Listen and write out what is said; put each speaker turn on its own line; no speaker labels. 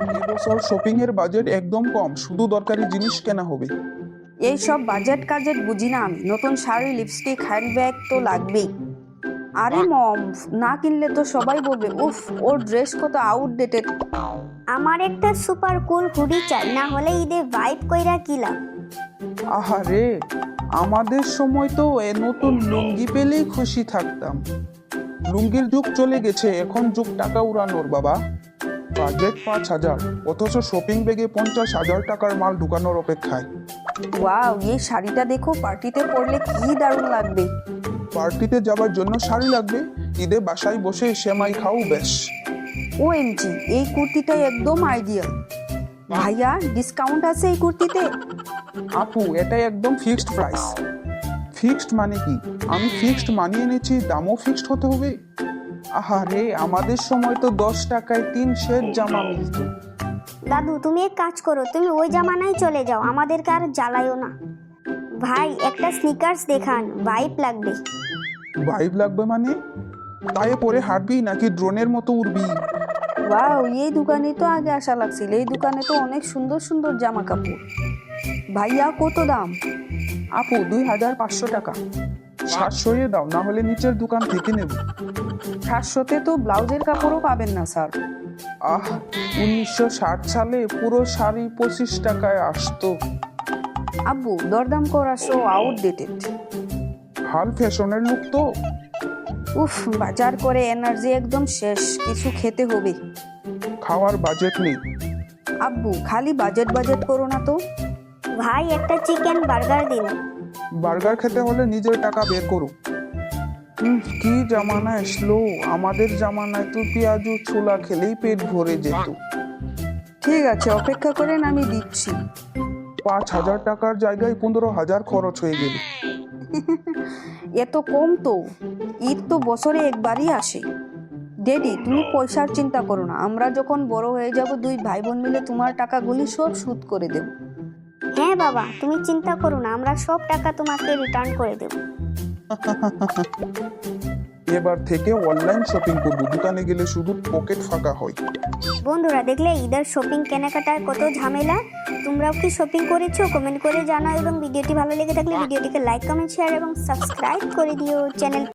এবছর শপিং এর বাজেট একদম কম, শুধু দরকারি জিনিস কেনা হবে।
এই সব বাজেট কাজেট বুঝি না আমি। নতুন শাড়ি, লিপস্টিক, হ্যান্ডব্যাগ তো লাগবেই। আরে মম, না কিনলে তো সবাই বলবে উফ, ওর ড্রেস কত আউটডেটেড।
আমার একটা সুপার কুল হুডি চাই, না হলে ঈদে ভাইব কইরা কি লাভ।
আহারে, আমাদের সময় তো এ নতুন লুঙ্গি পেলেই খুশি থাকতাম। লুঙ্গির যুগ চলে গেছে, এখন যুগ টাকা উড়ানোর বাবা। বাজেট 5,000, অথচ শপিং ব্যাগে 50,000 টাকার মাল ঢুকানোর অপেক্ষায়।
ওয়াও, এই শাড়িটা দেখো, পার্টিতে পরলে কি দারুণ লাগবে।
পার্টিতে যাবার জন্য শাড়ি লাগবে, ঈদে বাসায় বসে সেমাই খাও বেশ।
ওএমজি, এই কুর্তিটা একদম আইডিয়াল। ভাইয়া, ডিসকাউন্ট আছে এই কুর্তিতে?
আপু, এটা একদম ফিক্সড প্রাইস। ফিক্সড মানে কি? আমি ফিক্সড মানিয়ে নিয়েছি, দামও ফিক্সড হতে হবে? আহারে, আমাদের সময় তো 10 টাকায় 3 সেট জামা মিলত।
দাদু, তুমি এক কাজ করো, তুমি ওই জামানায় চলে যাও, আমাদেরকে আর জ্বালায়ও না। ভাই, একটা স্নিকার্স দেখান, ভাইব লাগবে।
ভাইব লাগবে মানে? পায়ে পরে হাঁটবি নাকি ড্রোনের মতো উড়বি?
ওয়াও, এই দোকানে তো আগে আসা লাগছিল। এই দোকানে তো অনেক সুন্দর সুন্দর জামা কাপড়। ভাইয়া, কত দাম?
আপু, 2,500 টাকা। 700 দাও, না হলে নিচের দোকান থেকে নেব।
700-তে তো ব্লাউজের কাপড়ও পাবেন না স্যার।
আহ, 1960 সালে পুরো শাড়ি 25 টাকায় আসতো।
আব্বু, দরদাম করা শো আউটডেটেড।
হাল ফ্যাশনের লুক তো।
উফ, বাজার করে এনার্জি একদম শেষ, কিছু খেতে হবে।
খাওয়ার বাজেট নেই।
আব্বু, খালি বাজেট বাজেট করো না তো।
ভাই, একটা চিকেন বার্গার দিন।
বার্গার খেতে হলে নিজের টাকা বের করো। কি জামানা আসলো! আমাদের জামানায় তো পেঁয়াজু ছোলা খেলেই পেট ভরে যেত।
ঠিক আছে, অপেক্ষা করেন, আমি দিচ্ছি।
5,000 টাকার জায়গায় 15,000 খরচ হয়ে গেল।
এত কম তো? ঈদ তো বছরে একবারই আসে। ডেডি, তুমি পয়সার চিন্তা করো না। আমরা যখন বড় হয়ে যাব, 2 ভাই বোন মিলে তোমার টাকাগুলি সব শোধ করে দেব।
হ্যাঁ বাবা, তুমি চিন্তা করো না, আমরা সব টাকা তোমাকে রিটার্ন করে দেব।
এবার থেকে অনলাইন শপিং করবো, দোকানে গেলে শুধু পকেট ফাঁকা হয়।
বন্ধুরা, দেখলে ঈদের শপিং কেনাকাটার কত ঝামেলা। তোমরাও কি শপিং করেছো? কমেন্ট করে জানাও, এবং ভিডিওটি ভালো লেগে থাকলে ভিডিওটিকে লাইক, কমেন্ট, শেয়ার এবং সাবস্ক্রাইব করে দিও চ্যানেল।